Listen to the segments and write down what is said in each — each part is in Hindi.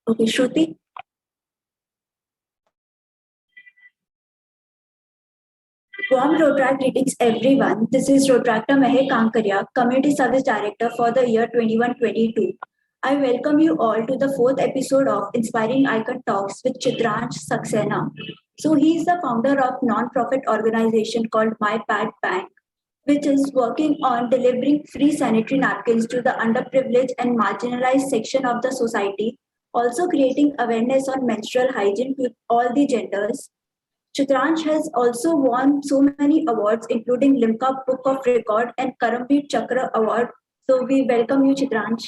Okay, Shruti. Warm Rotaract greetings everyone. This is Rotaractor Mehek Kankaria, Community Service Director for the year 21-22. I welcome you all to the fourth episode of Inspiring Icon Talks with Chitransh Saxena. So he is the founder of non-profit organization called My Pad Bank, which is working on delivering free sanitary napkins to the underprivileged and marginalized section of the society, also creating awareness on menstrual hygiene to all the genders. Chitransh has also won so many awards, including Limca Book of Record and Karamveer Chakra Award. So we welcome you, Chitransh.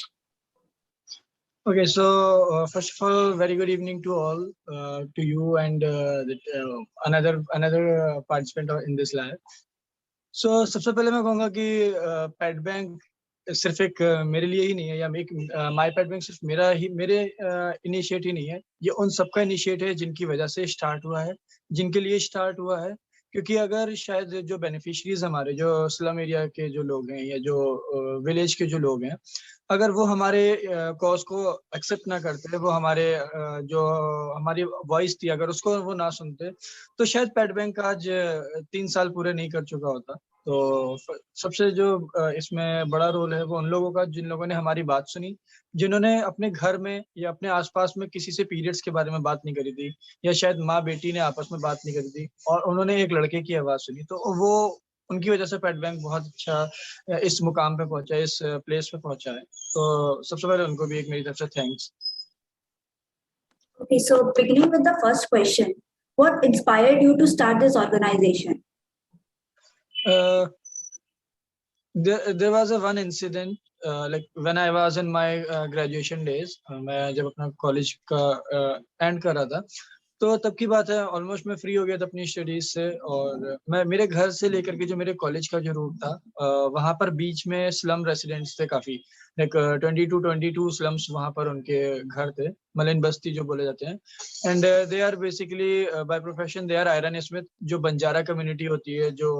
Okay, so first of all, very good evening to all, to you and another participant in this live. So सबसे पहले मैं कहूँगा कि पैड बैंक सिर्फ एक मेरे लिए ही नहीं है या माई पैड बैंक सिर्फ मेरे इनिशिएट ही नहीं है, ये उन सबका इनिशिएट है जिनकी वजह से स्टार्ट हुआ है, जिनके लिए स्टार्ट हुआ है। क्योंकि अगर शायद जो बेनिफिशियरीज हमारे जो स्लम एरिया के जो लोग हैं या जो विलेज के जो लोग हैं, अगर वो हमारे कॉज को एक्सेप्ट ना करते, वो हमारे जो हमारी वॉइस थी अगर उसको वो ना सुनते, तो शायद पैड बैंक आज 3 साल पूरे नहीं कर चुका होता। तो सबसे जो इसमें बड़ा रोल है वो उन लोगों का जिन लोगों ने हमारी बात सुनी, जिन्होंने अपने घर में या अपने आसपास में किसी से पीरियड्स के बारे में बात नहीं करी थी, या शायद माँ बेटी ने आपस में बात नहीं करी थी और उन्होंने एक लड़के की आवाज सुनी, तो वो उनकी वजह से पैड बैंक बहुत अच्छा इस मुकाम पे पहुंचा है, इस प्लेस पे पहुंचा है। तो सबसे पहले उनको भी एक मेरी तरफ से thanks. Okay, so beginning with the first question, what inspired you to start this organization? There was a one incident like when I was in my graduation days, मैं जब अपना कॉलेज का एंड कर रहा था, तो तब की बात है, ऑलमोस्ट मैं फ्री हो गया था अपनी स्टडीज से, और मैं मेरे घर से लेकर के जो मेरे कॉलेज का जो रूट था, वहाँ पर बीच में स्लम रेसिडेंट्स थे काफी, लाइक 22 स्लम्स वहाँ पर उनके घर थे, मलिन बस्ती जो बोले जाते हैं। And they are basically by profession they are iron smith, जो बंजारा कम्युनिटी होती है, जो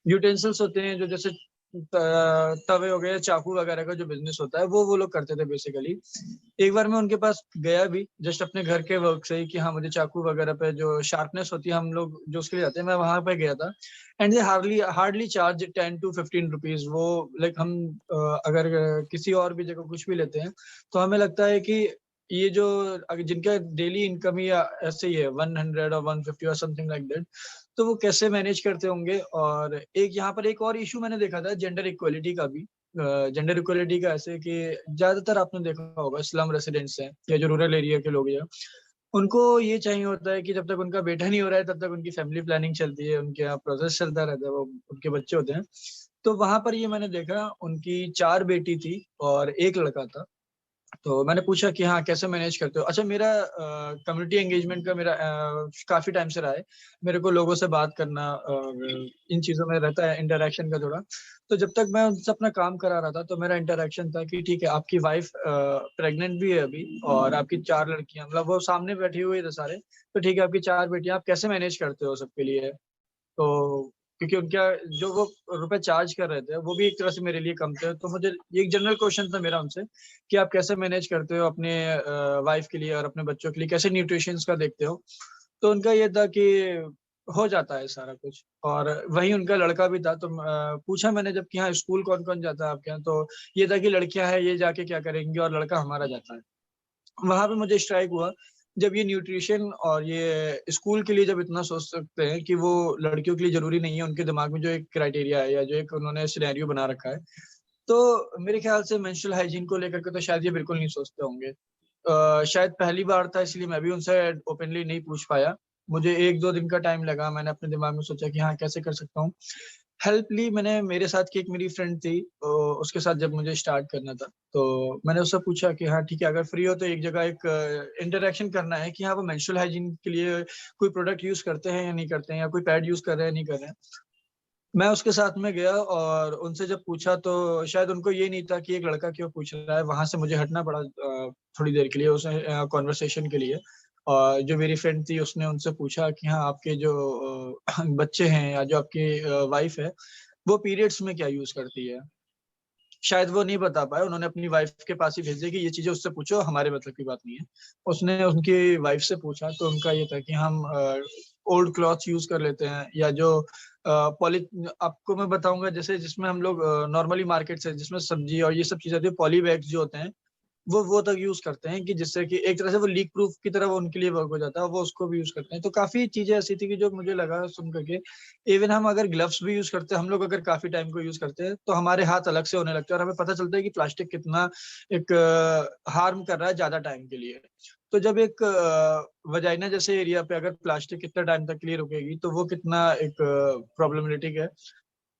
यूटेंसिल्स होते हैं, जो जैसे तवे हो गए, चाकू वगैरह का जो बिजनेस होता है वो लोग करते थे बेसिकली। एक बार मैं उनके पास गया भी जस्ट अपने घर के वर्क से ही कि हाँ मुझे चाकू वगैरह पे जो शार्पनेस होती है हम लोग जो उसके लिए जाते हैं, मैं वहां पे गया था। And they hardly charge 10 to 15 rupees. वो लाइक हम अगर किसी और भी जगह कुछ भी लेते हैं तो हमें लगता है कि ये जो जिनका डेली इनकम ही ऐसे ही है 100 और 150 और समथिंग लाइक दैट, तो वो कैसे मैनेज करते होंगे। और एक यहाँ पर एक और इशू मैंने देखा था जेंडर इक्वलिटी का भी। जेंडर इक्वलिटी का ऐसे कि ज्यादातर आपने देखा होगा स्लम रेसिडेंट्स हैं या जो रूरल एरिया के लोग हैं, उनको ये चाहिए होता है कि जब तक उनका बेटा नहीं हो रहा है तब तक उनकी फैमिली प्लानिंग चलती है, उनके यहाँ प्रोसेस चलता रहता है, वो उनके बच्चे होते हैं। तो वहां पर ये मैंने देखा, उनकी 4 बेटी थी और 1 लड़का था। तो मैंने पूछा कि हाँ कैसे मैनेज करते हो। अच्छा, मेरा कम्युनिटी एंगेजमेंट का मेरा काफी टाइम से रहा है, मेरे को लोगों से बात करना और इन चीजों में रहता है इंटरेक्शन का थोड़ा। तो जब तक मैं उनसे अपना काम करा रहा था तो मेरा इंटरेक्शन था कि ठीक है आपकी वाइफ प्रेग्नेंट भी है अभी और आपकी 4 लड़कियां, मतलब वो सामने बैठी हुई थे सारे, तो ठीक है आपकी 4 बेटियां, आप कैसे मैनेज करते हो सबके लिए। तो क्योंकि उनका जो वो रुपए चार्ज कर रहे थे वो भी एक तरह से मेरे लिए कम थे, तो मुझे एक जनरल क्वेश्चन था मेरा उनसे कि आप कैसे मैनेज करते हो अपने वाइफ के लिए और अपने बच्चों के लिए, कैसे न्यूट्रिशन का देखते हो। तो उनका ये था कि हो जाता है सारा कुछ। और वही उनका लड़का भी था, तो पूछा मैंने जब कि हाँ स्कूल कौन कौन जाता है आपके यहाँ, तो ये था कि लड़कियां हैं ये जाके क्या करेंगी और लड़का हमारा जाता है। वहां पे मुझे स्ट्राइक हुआ जब ये न्यूट्रिशन और ये स्कूल के लिए जब इतना सोच सकते हैं कि वो लड़कियों के लिए जरूरी नहीं है, उनके दिमाग में जो एक क्राइटेरिया है या जो एक उन्होंने सिनेरियो बना रखा है, तो मेरे ख्याल से मेंस्ट्रुअल हाइजीन को लेकर के तो शायद ये बिल्कुल नहीं सोचते होंगे। शायद पहली बार था इसलिए मैं भी उनसे ओपनली नहीं पूछ पाया। मुझे 1-2 दिन का टाइम लगा, मैंने अपने दिमाग में सोचा कि हाँ कैसे कर सकता हूँ। हेल्प ली मैंने मेरे साथ की एक मेरी फ्रेंड थी, उसके साथ जब मुझे स्टार्ट करना था तो मैंने उससे पूछा कि हाँ ठीक है अगर फ्री हो तो एक जगह एक इंटरेक्शन करना है कि हाँ वो मेंस्ट्रुअल हाइजीन के लिए कोई प्रोडक्ट यूज करते हैं या नहीं करते हैं, या कोई पैड यूज कर रहे हैं नहीं कर रहे हैं। मैं उसके साथ में गया और उनसे जब पूछा तो शायद उनको ये नहीं था कि एक लड़का क्यों पूछ रहा है, वहां से मुझे हटना पड़ा थोड़ी देर के लिए उस कॉन्वर्सेशन के लिए। और जो मेरी फ्रेंड थी उसने उनसे पूछा कि हाँ आपके जो बच्चे हैं या जो आपकी वाइफ है वो पीरियड्स में क्या यूज करती है। शायद वो नहीं बता पाए, उन्होंने अपनी वाइफ के पास ही भेज दिया कि ये चीजें उससे पूछो, हमारे मतलब की बात नहीं है। उसने उनकी वाइफ से पूछा तो उनका ये था कि हम ओल्ड क्लॉथ्स यूज कर लेते हैं, या जो पॉली, आपको मैं बताऊंगा जैसे जिसमें हम लोग नॉर्मली मार्केट से जिसमें सब्जी और ये सब चीजें आती है, पॉली बैग्स जो होते हैं वो तक यूज करते हैं, कि जिससे कि एक तरह से वो लीक प्रूफ की तरह वो उनके लिए वर्क हो जाता है, वो उसको भी यूज करते हैं। तो काफी चीजें ऐसी थी कि जो मुझे लगा सुन करके, इवन हम अगर ग्लव्स भी यूज करते हैं, हम लोग अगर काफी टाइम को यूज करते हैं तो हमारे हाथ अलग से होने लगते हैं, और हमें पता चलता है कि प्लास्टिक कितना एक हार्म कर रहा है ज्यादा टाइम के लिए। तो जब एक वजाइना जैसे एरिया पे अगर प्लास्टिक कितना टाइम तक के लिए रुकेगी तो वो कितना एक प्रॉब्लमेटिक है।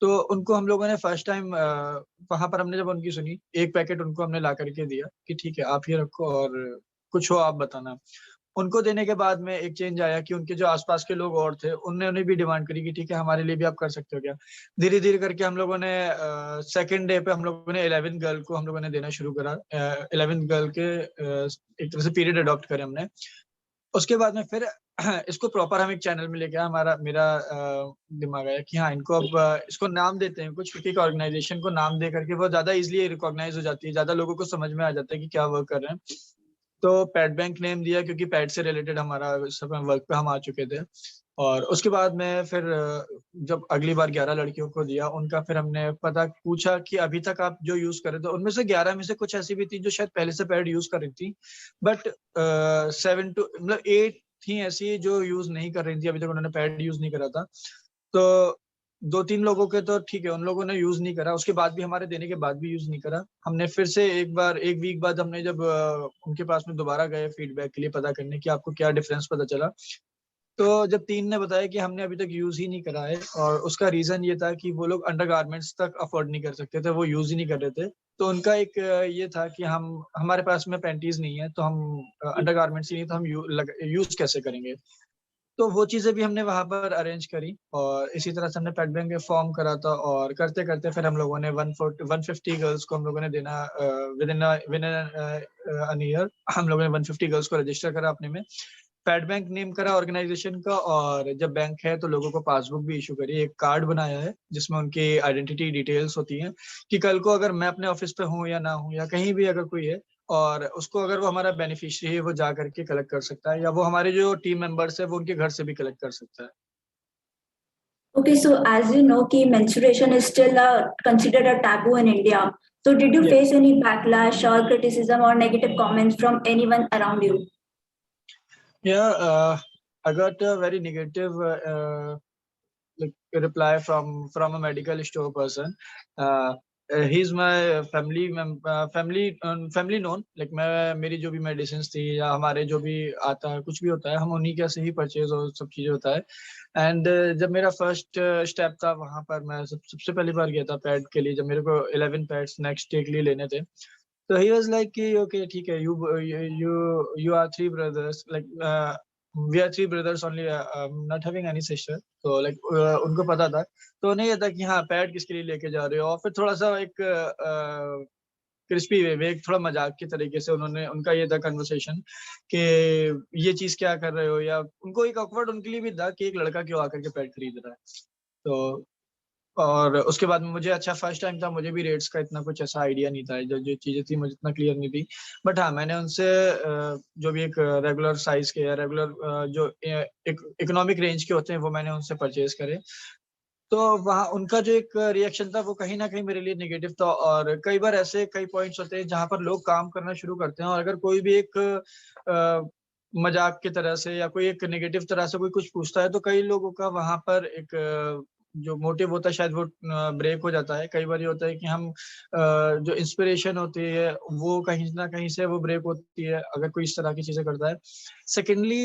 तो उनको हम लोगों ने फर्स्ट टाइम वहां पर हमने जब उनकी सुनी, एक पैकेट उनको हमने ला करके दिया कि ठीक है आप ये रखो, और कुछ हो आप बताना। उनको देने के बाद में एक चेंज आया कि उनके जो आसपास के लोग और थे उन्होंने भी डिमांड करी कि ठीक है हमारे लिए भी आप कर सकते हो क्या। धीरे धीरे करके हम लोगों ने सेकेंड डे पे हम लोगों ने 11 गर्ल को हम लोगों ने देना शुरू करा। 11 गर्ल के एक तरह से पीरियड अडॉप्ट करे हमने। उसके बाद में फिर इसको प्रॉपर हम एक चैनल में लेके आए। हमारा मेरा दिमाग आया कि हाँ इनको अब इसको नाम देते हैं कुछ, क्योंकि एक ऑर्गेनाइजेशन को नाम दे करके वो ज्यादा इजिली रिकॉग्नाइज हो जाती है, ज्यादा लोगों को समझ में आ जाता है कि क्या वर्क कर रहे हैं। तो पैड बैंक नेम दिया, क्योंकि पैड से रिलेटेड हमारा सब वर्क पे हम आ चुके थे। और उसके बाद में फिर जब अगली बार 11 लड़कियों को दिया, उनका फिर हमने पता पूछा कि अभी तक आप जो यूज कर रहे थे, उनमें से 11 में से कुछ ऐसी भी थी जो शायद पहले से पैड यूज कर रही थी, बट 7 टू मतलब 8 थी ऐसी जो यूज नहीं कर रही थी, अभी तक उन्होंने पैड यूज नहीं करा था। तो 2-3 लोगों के तो ठीक है, उन लोगों ने यूज नहीं करा, उसके बाद भी हमारे देने के बाद भी यूज नहीं करा। हमने फिर से एक बार 1 वीक बाद हमने जब उनके पास में दोबारा गए फीडबैक के लिए पता करने कि आपको क्या डिफरेंस पता चला, तो जब 3 ने बताया कि हमने अभी तक यूज ही नहीं करा है, और उसका रीजन ये था कि वो लोग अंडरगारमेंट्स तक अफोर्ड नहीं कर सकते थे, वो यूज ही नहीं कर रहे थे। तो उनका एक ये था कि हम हमारे पास में पैंटीज नहीं है, तो हम अंडरगारमेंट्स ही नहीं, तो हम यूज कैसे करेंगे। तो वो चीजें भी हमने वहां पर अरेंज करी, और इसी तरह से हमने पेट बैंक फॉर्म करा था, और करते करते फिर हम लोगों ने 150 गर्ल्स को हम लोगों ने देना विद इन ईयर। हम लोगों ने 150 गर्ल्स को रजिस्टर करा अपने में, पेट बैंक नेम करा ऑर्गेनाइजेशन का, और जब बैंक है तो लोगों को पासबुक भी इशू करी, एक कार्ड बनाया है जिसमें उनकी आइडेंटिटी डिटेल्स होती हैं, कि कल को अगर मैं अपने ऑफिस पे हूँ या ना हूँ, या कहीं भी अगर कोई है और उसको अगर वो हमारा बेनिफिशियरी है, वो जा करके कलेक्ट कर सकता है, या वो हमारे जो टीम मेंबर्स है वो उनके घर से भी कलेक्ट कर सकता है। Okay, so as you know, कि menstruation is still considered a taboo in India. So did you Yes. face any backlash or criticism or negative comments from anyone around you? Yeah, I got a very negative like reply from a medical store person. uh, he's my family known, like मैं मेरी जो भी मेडिसिन थी या हमारे जो भी आता है कुछ भी होता है, हम उन्हीं के से ही परचेज और सब चीजें होता है। एंड जब मेरा फर्स्ट स्टेप था वहां पर, मैं सबसे पहली बार गया था पैड के लिए, जब मेरे को 11 पैड्स नेक्स्ट डे के लिए लेने थे। तो ही वाज लाइक कि ओके ठीक है, you are 3 brothers, like we are 3 brothers only, not having any sister. तो लाइक उनको पता था, तो उन्हें ये था कि हाँ पैड किसके लिए लेके जा रहे हो, और फिर थोड़ा सा एक क्रिस्पी वे में, एक थोड़ा मजाक के तरीके से उन्होंने, उनका ये था कन्वर्सेशन कि ये चीज क्या कर रहे हो, या उनको एक ऑकवर्ड उनके लिए भी था कि एक लड़का क्यों आकर के पैड खरीद रहा है। तो और उसके बाद में मुझे, अच्छा फर्स्ट टाइम था, मुझे भी रेट्स का इतना कुछ ऐसा आइडिया नहीं था, जो जो चीजें थी मुझे इतना क्लियर नहीं थी। बट हाँ मैंने उनसे जो भी एक रेगुलर साइज के या रेगुलर जो एक इकोनॉमिक रेंज के होते हैं वो मैंने उनसे परचेज करे। तो वहाँ उनका जो एक रिएक्शन था वो कहीं ना कहीं मेरे लिए नेगेटिव था, और कई बार ऐसे कई पॉइंट्स होते हैं जहाँ पर लोग काम करना शुरू करते हैं, और अगर कोई भी एक मजाक की तरह से या कोई एक नेगेटिव तरह से कोई कुछ पूछता है, तो कई लोगों का वहां पर एक जो मोटिव होता है शायद वो ब्रेक हो जाता है। कई बार ये होता है कि हम जो इंस्पिरेशन होती है वो कहीं ना कहीं से वो ब्रेक होती है अगर कोई इस तरह की चीजें करता है। सेकेंडली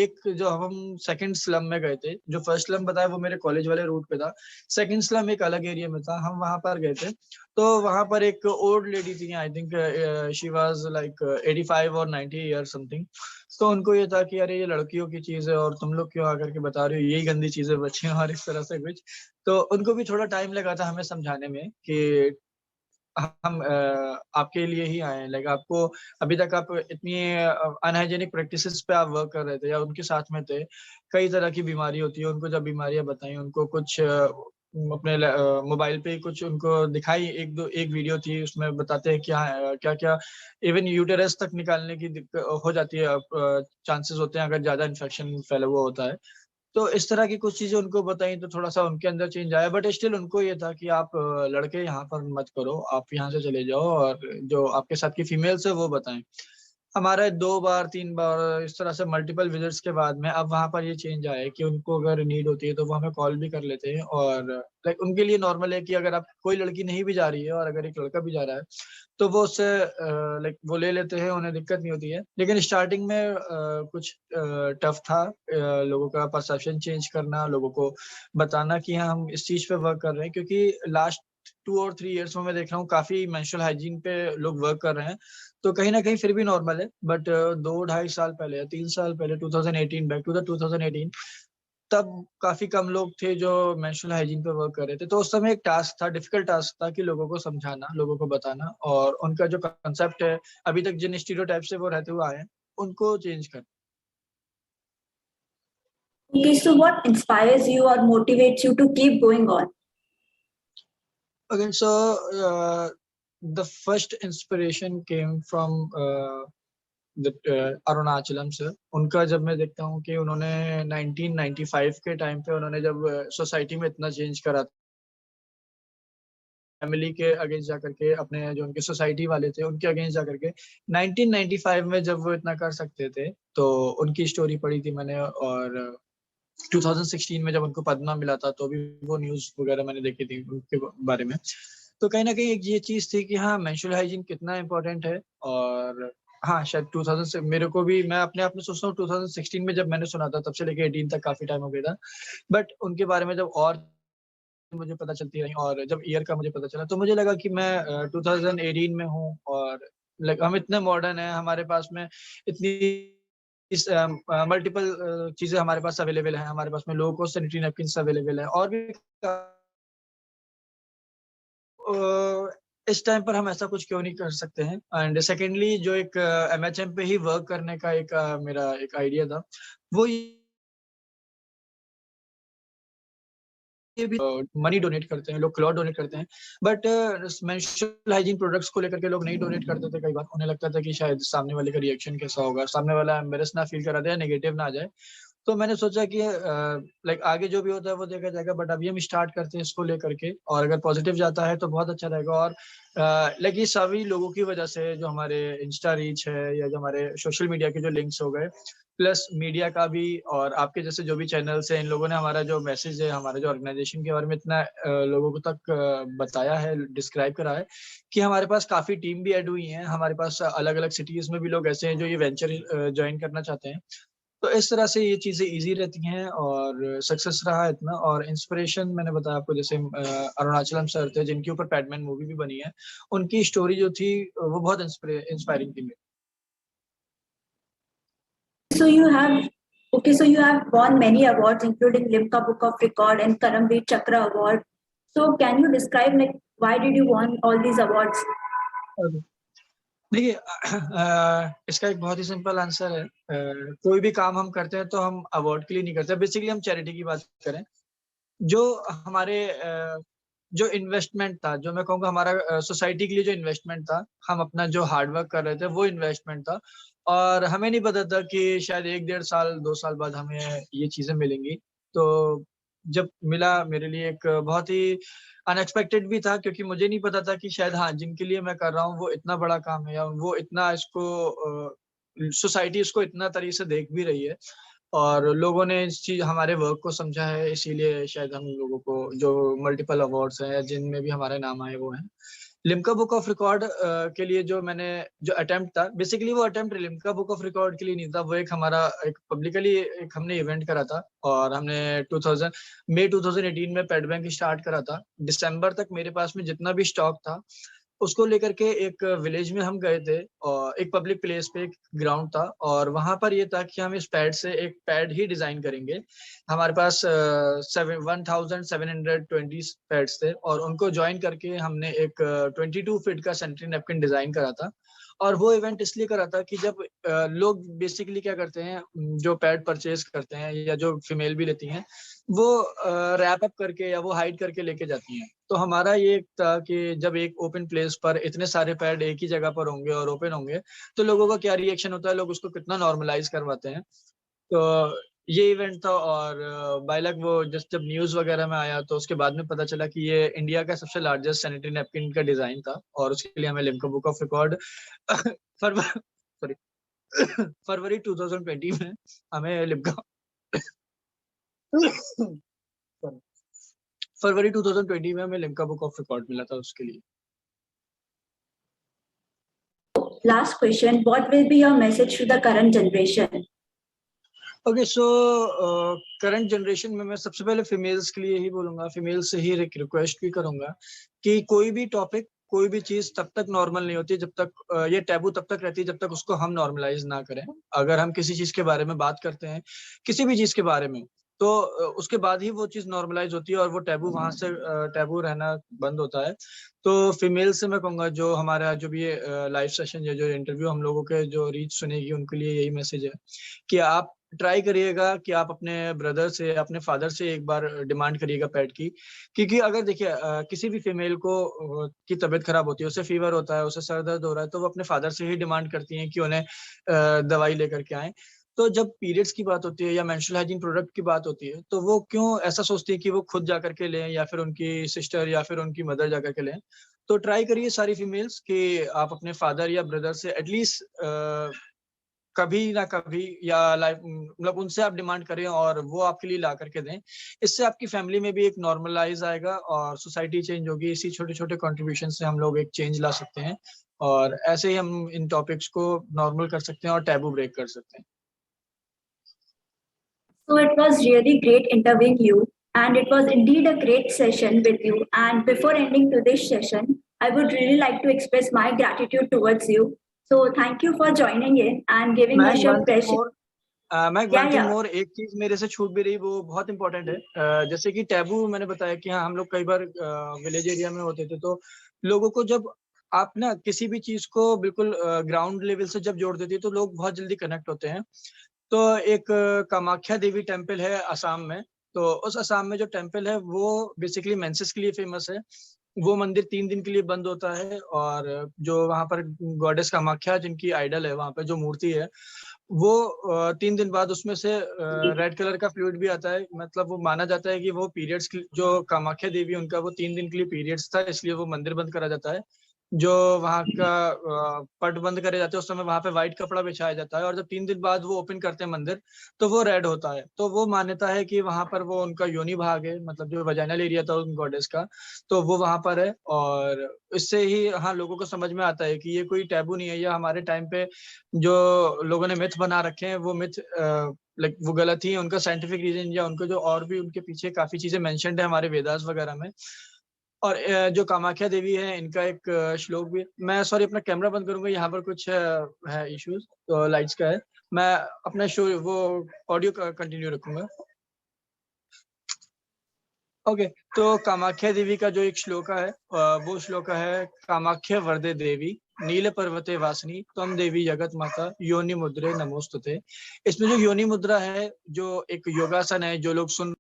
एक जो हम सेकंड स्लम में गए थे, जो फर्स्ट स्लम बताया वो मेरे कॉलेज वाले रूट पे था, सेकंड स्लम एक अलग एरिया में था, हम वहां पर गए थे। तो वहां पर एक ओल्ड लेडी थी, I think she was like 85 और 90 ईयर समथिंग। तो उनको ये था कि अरे ये लड़कियों की चीज है और तुम लोग क्यों आकर के बता रहे हो, यही गंदी चीजें बची हैं और इस तरह से कुछ। तो उनको भी थोड़ा टाइम लगा था हमें समझाने में कि हम आपके लिए ही आए हैं, लाइक आपको अभी तक आप इतनी अनहाइजेनिक प्रैक्टिसेस पे आप वर्क कर रहे थे या उनके साथ में थे, कई तरह की बीमारी होती है, उनको जब बीमारियां बताई, उनको कुछ अपने मोबाइल पे ही कुछ उनको दिखाई, एक वीडियो थी, उसमें बताते हैं कि हाँ क्या-क्या इवन यूटेरस तक निकालने की हो जाती है, चांसेस होते हैं अगर ज़्यादा इन्फेक्शन फैला हुआ होता है। तो इस तरह की कुछ चीज़ें उनको बताई तो थोड़ा-सा उनके अंदर चेंज आया, बट स्टिल उनको ये था कि आप लड़के यहाँ पर मत करो, आप यहाँ से चले जाओ और जो आपके साथ की फीमेल्स है वो बताएँ। हमारा 2 बार, 3 बार इस तरह से मल्टीपल विज़िट्स के बाद में अब वहाँ पर ये चेंज आया है कि उनको अगर नीड होती है तो वो हमें कॉल भी कर लेते हैं, और लाइक उनके लिए नॉर्मल है कि अगर आप कोई लड़की नहीं भी जा रही है और अगर एक लड़का भी जा रहा है, तो वो उससे लाइक वो ले लेते हैं, उन्हें दिक्कत नहीं होती है। लेकिन स्टार्टिंग में कुछ टफ था, लोगों का परसेप्शन चेंज करना, लोगों को बताना कि हाँ, हम इस चीज़ पे वर्क कर रहे हैं, क्योंकि लास्ट 2 और 3 इयर्स में मैं देख रहा हूँ काफ़ी मेंस्ट्रुअल हाइजीन पे लोग वर्क कर रहे हैं। तो कहीं न कहीं फिर भी नॉर्मल है, बट 2 ढाई साल पहले या 3 साल पहले 2018 बैक टू द 2018 तब काफ़ी कम लोग थे जो मेंस्ट्रुअल हाइजीन पे वर्क कर रहे थे। तो उस समय एक टास्क था, डिफिकल्ट टास्क था कि लोगों को समझाना, लोगों को बताना और उनका जो कांसेप्ट है, अभी तक जिन स्टीरियोटाइप से वो रहते हुए आए हैं, उनको चेंज करना। Okay, so what inspires you or motivates you to keep going on? Okay, so the first inspiration came from Arunachalam से। उनका जब मैं देखता हूँ कि उन्होंने 1995 के टाइम पे उन्होंने जब सोसाइटी में इतना चेंज करा, फैमिली के अगेंस्ट जाकर के, अपने जो उनके सोसाइटी वाले थे उनके अगेंस्ट जाकर के 1995 में जब वो इतना कर सकते थे, तो उनकी स्टोरी पढ़ी थी मैंने, और 2016 में जब उनको पद्मा मिला था तो भी वो न्यूज़ वगैरह मैंने देखी थी उनके बारे में। तो कहीं न कहीं एक ये चीज़ थी कि हाँ, मेंस्ट्रुअल हाइजीन कितना इम्पोर्टेंट है, और हाँ, शायद 2000 से मेरे को भी, मैं अपने आप में सोचता हूँ 2016 में जब मैंने सुना था तब से लेके 18 तक काफ़ी टाइम हो गया था। बट उनके बारे में जब और मुझे पता चलती रही और जब ईयर का मुझे पता चला तो मुझे लगा कि मैं 2018 में हूँ, और लाइक हम इतने मॉडर्न हैं, हमारे पास में इतनी मल्टीपल चीज़ें हमारे पास अवेलेबल हैं, हमारे पास में low cost sanitary napkins available हैं और भी इस टाइम पर हम ऐसा कुछ क्यों नहीं कर सकते हैं। एंड सेकेंडली जो एक एमएचएम पे ही वर्क करने का एक मेरा एक आइडिया था, वो ये भी मनी डोनेट करते हैं, लोग क्लॉथ डोनेट करते हैं, बट मेंस्ट्रुअल हाइजीन प्रोडक्ट्स को लेकर के लोग नहीं डोनेट करते थे कई बार। उन्हें लगता था कि शायद सामने वाले का रिएक्शन कैसा होगा, सामने वाला एम्बैरेस ना फील करा दे या नेगेटिव ना आ जाए। तो मैंने सोचा कि लाइक आगे जो भी होता है वो देखा जाएगा, बट अभी हम स्टार्ट करते हैं इसको लेकर के, और अगर पॉजिटिव जाता है तो बहुत अच्छा रहेगा। और लाइक ये सभी लोगों की वजह से, जो हमारे इंस्टा रीच है या जो हमारे सोशल मीडिया के जो लिंक्स हो गए, प्लस मीडिया का भी, और आपके जैसे जो भी चैनल्स हैं, इन लोगों ने हमारा जो मैसेज है, हमारे जो ऑर्गेनाइजेशन के बारे में इतना लोगों को तक बताया है, डिस्क्राइब करा है कि हमारे पास काफ़ी टीम भी ऐड हुई हैं। हमारे पास अलग-अलग सिटीज़ में भी लोग ऐसे हैं जो ये वेंचर जॉइन करना चाहते हैं। तो इस तरह से ये चीज़ें ईज़ी रहती हैं और सक्सेस रहा है इतना। और इंस्पिरेशन मैंने बताया आपको, जैसे अरुणाचलम सर थे जिनके ऊपर पैडमैन मूवी भी बनी है। उनकी स्टोरी जो थी वो बहुत इंस्पायरिंग थी मेरे। So you have okay, so you have won many awards, including Limca Book of Record and Karamveer Chakra Award. So can you describe like why did you won all these awards? लिए। देखिए इसका एक बहुत ही सिंपल आंसर है। कोई भी काम हम करते हैं तो हम अवार्ड के लिए नहीं करते। बेसिकली हम चैरिटी की बात करें, जो हमारे जो इन्वेस्टमेंट था, जो मैं कहूँगा हमारा सोसाइटी के लिए जो इन्वेस्टमेंट था, हम अपना जो हार्ड वर्क कर रहे थे, वो इन्वेस्टमेंट था। और हमें नहीं पता था कि शायद 1 डेढ़ साल, 2 साल बाद हमें ये चीज़ें मिलेंगी। तो जब मिला मेरे लिए एक बहुत ही अनएक्सपेक्टेड भी था, क्योंकि मुझे नहीं पता था कि शायद हाँ, जिनके लिए मैं कर रहा हूँ वो इतना बड़ा काम है, या वो इतना इसको सोसाइटी इसको इतना तरीके से देख भी रही है। और लोगों ने इस चीज़ हमारे वर्क को समझा है, इसीलिए शायद हम लोगों को जो मल्टीपल अवार्ड्स हैं, जिनमें भी हमारे नाम आए वो हैं। लिम्का बुक ऑफ रिकॉर्ड के लिए जो मैंने जो अटेम्प्ट था, बेसिकली वो attempt Limca book of record के लिए नहीं था, वो एक हमारा एक पब्लिकली एक हमने इवेंट करा था, और हमने 2000 मई 2018 में पेट बैंक स्टार्ट करा था। दिसंबर तक मेरे पास में जितना भी स्टॉक था, उसको लेकर के एक विलेज में हम गए थे, और एक पब्लिक प्लेस पे एक ग्राउंड था, और वहाँ पर ये था कि हम इस पैड से एक पैड ही डिज़ाइन करेंगे। हमारे पास 1720 पैड्स थे, और उनको जॉइन करके हमने एक 22 फीट का सैनिटरी नैपकिन डिज़ाइन करा था। और वो इवेंट इसलिए करा था कि जब लोग बेसिकली क्या करते हैं, जो पैड परचेज करते हैं या जो फीमेल भी लेती हैं, वो रैप अप करके या वो हाइड करके लेके जाती हैं। तो हमारा ये था कि जब एक ओपन प्लेस पर इतने सारे पैड एक ही जगह पर होंगे और ओपन होंगे, तो लोगों का क्या रिएक्शन होता है, लोग उसको कितना नॉर्मलाइज करवाते हैं। तो ये इवेंट था। और बाय लक वो जब न्यूज वगैरह में आया तो उसके बाद में पता चला कि ये इंडिया का सबसे लार्जेस्ट सैनिटरी नैपकिन का डिजाइन था, और उसके लिए हमें Limca book of record sorry फरवरी 2020 में हमें लिम्का फरवरी 2020 में हमें लिम्का बुक ऑफ रिकॉर्ड मिला था उसके लिए। Last question, what will be your message to the current generation? Okay so current generation में मैं सबसे पहले फीमेल्स के लिए ही बोलूंगा, फीमेल्स से ही रिक्वेस्ट भी करूंगा कि कोई भी टॉपिक, कोई भी चीज तब तक नॉर्मल नहीं होती जब तक ये टैबू तब तक रहती है जब तक उसको हम नॉर्मलाइज ना करें। अगर हम किसी चीज के बारे में बात करते हैं, किसी भी चीज के बारे में, तो उसके बाद ही वो चीज नॉर्मलाइज होती है और वो टैबू वहां से टैबू रहना बंद होता है। तो फीमेल से मैं कहूंगा, जो हमारा जो भी लाइव सेशन या जो इंटरव्यू हम लोगों के जो रीच सुनेगी उनके लिए यही मैसेज है कि आप ट्राई करिएगा कि आप अपने ब्रदर से, अपने फादर से एक बार डिमांड करिएगा पैड की। क्योंकि अगर देखिए किसी भी फीमेल को की तबीयत खराब होती है, उसे फीवर होता है, उसे सर दर्द हो रहा है, तो वो अपने फादर से ही डिमांड करती हैं कि उन्हें दवाई लेकर के आएं। तो जब पीरियड्स की बात होती है या मेंस्ट्रुअल हाइजीन प्रोडक्ट की बात होती है, तो वो क्यों ऐसा सोचती है कि वो खुद जाकर के लें या फिर उनकी सिस्टर या फिर उनकी मदर जाकर के लें। तो ट्राई करिए सारी फीमेल्स कि आप अपने फादर या ब्रदर से एटलीस्ट कभी ना कभी या लाइफ मतलब उनसे आप डिमांड करें और वो आपके लिए ला करके दें। इससे आपकी फैमिली में भी एक नॉर्मलाइज आएगा और सोसाइटी चेंज होगी। इसी छोटे छोटे कंट्रीब्यूशन से हम लोग एक चेंज ला सकते हैं, और ऐसे ही हम इन टॉपिक्स को नॉर्मल कर सकते हैं और टैबू ब्रेक कर सकते हैं। So it was really great interviewing you, and it was indeed a great session with you. And before ending today's session, I would really like to express my gratitude towards you. So thank you for joining in and giving ma'am us your one thing precious. More ma'am one Yeah, thing yeah. मोर, एक चीज मेरे से छूट भी रही, वो बहुत इंपॉर्टेंट है। जैसे कि टैबू मैंने बताया कि हाँ, हम लोग कई बार विलेज एरिया में होते थे, तो लोगों को जब आप ना किसी भी चीज को बिल्कुल ग्राउंड लेवल से जब जोड़ देती है तो लोग बहुत जल्दी कनेक्ट होते हैं। तो एक कामाख्या देवी टेम्पल है असम में। तो उस असम में जो टेम्पल है वो बेसिकली मेंसेस के लिए फेमस है। वो मंदिर 3 दिन के लिए बंद होता है, और जो वहां पर गॉडेस कामाख्या जिनकी आइडल है, वहां पर जो मूर्ति है, वो 3 दिन बाद उसमें से रेड कलर का फ्लूइड भी आता है। मतलब वो माना जाता है कि वो पीरियड्स जो कामाख्या देवी उनका वो 3 दिन के लिए पीरियड्स था, इसलिए वो मंदिर बंद करा जाता है। जो वहाँ का पट बंद करे जाते हैं, उस समय वहां पे व्हाइट कपड़ा बिछाया जाता है, और जब 3 दिन बाद वो ओपन करते हैं मंदिर, तो वो रेड होता है। तो वो मान्यता है कि वहां पर वो उनका योनि भाग है, मतलब जो वजाइनल एरिया था उन गॉडेस का, तो वो वहां पर है। और इससे ही हाँ, लोगों को समझ में आता है कि ये कोई टैबू नहीं है, या हमारे टाइम पे जो लोगों ने मिथ बना रखे हैं वो मिथ लाइक वो गलत ही है। उनका साइंटिफिक रीजन या उनको जो और भी उनके पीछे काफी चीजें मेंशन्ड है हमारे वेदास वगैरह में। और जो कामाख्या देवी है, इनका एक श्लोक भी, मैं सॉरी अपना कैमरा बंद करूंगा, यहाँ पर कुछ है इश्यूज तो लाइट्स का है। मैं अपना शो वो ऑडियो कंटिन्यू रखूंगा। ओके, तो कामाख्या देवी का जो एक श्लोका है, वो श्लोका है, कामाख्या वरदे देवी नील पर्वते वासिनी त्वं देवी जगत माता योनि मुद्रे नमोस्तुते। इसमें जो योनि मुद्रा है, जो एक योगासन है, जो लोग सुन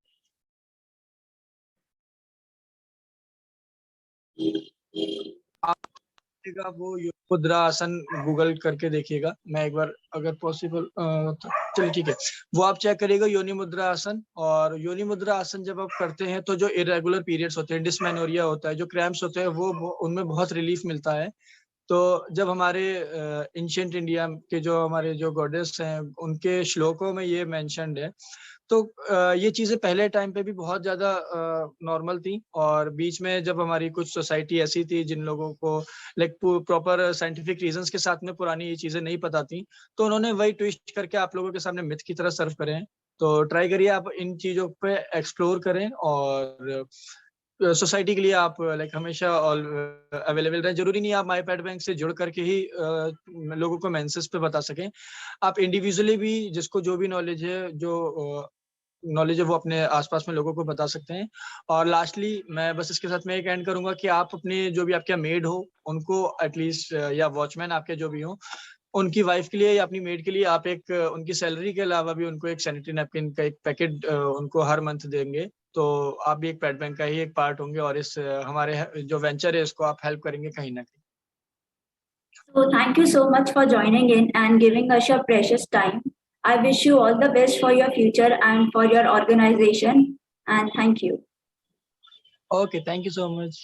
आप वो मुद्रा आसन गूगल करके देखिएगा। मैं एक बार अगर पॉसिबल चलिए ठीक है, वो आप चेक करिएगा योनि मुद्रा आसन। और योनि मुद्रा आसन जब आप करते हैं तो जो इरेगुलर पीरियड्स होते हैं, डिस्मेनोरिया होता है, जो क्रैम्प्स होते हैं, वो उनमें बहुत रिलीफ मिलता है। तो जब हमारे एंशिएंट इंडिया के जो हमारे जो गॉडेस हैं, उनके श्लोकों में ये मेंशन्ड है। तो ये चीजें पहले टाइम पे भी बहुत ज्यादा नॉर्मल थी, और बीच में जब हमारी कुछ सोसाइटी ऐसी थी जिन लोगों को लाइक प्रॉपर साइंटिफिक रीजंस के साथ में पुरानी ये चीजें नहीं पता थी, तो उन्होंने वही ट्विस्ट करके आप लोगों के सामने मिथ की तरह सर्व करें। तो ट्राई करिए आप इन चीजों पे एक्सप्लोर करें, और सोसाइटी के लिए आप लाइक हमेशा ऑल अवेलेबल रहें। जरूरी नहीं आप माई पैड बैंक से जुड़ करके ही लोगों को मेंसेस पे बता सकें। आप इंडिविजुअली भी, जिसको जो भी नॉलेज है, जो नॉलेज है वो अपने आसपास में लोगों को बता सकते हैं। और लास्टली मैं बस इसके साथ में एक एंड करूंगा कि आप अपने जो भी आपके मेड हो उनको एटलीस्ट, या वॉचमैन आपके जो भी हो, उनकी वाइफ के लिए या अपनी मेड के लिए आप एक उनकी सैलरी के अलावा भी उनको एक सैनिटरी नैपकिन का एक पैकेट उनको हर मंथ देंगे, तो आप भी एक पेट बैंक का ही एक पार्ट होंगे और इस हमारे जो वेंचर है इसको आप हेल्प करेंगे कहीं ना कहीं। So thank you so much for joining in and giving us your precious time. I wish you all the best for your future and for your organization. And thank you. Okay, thank you so much.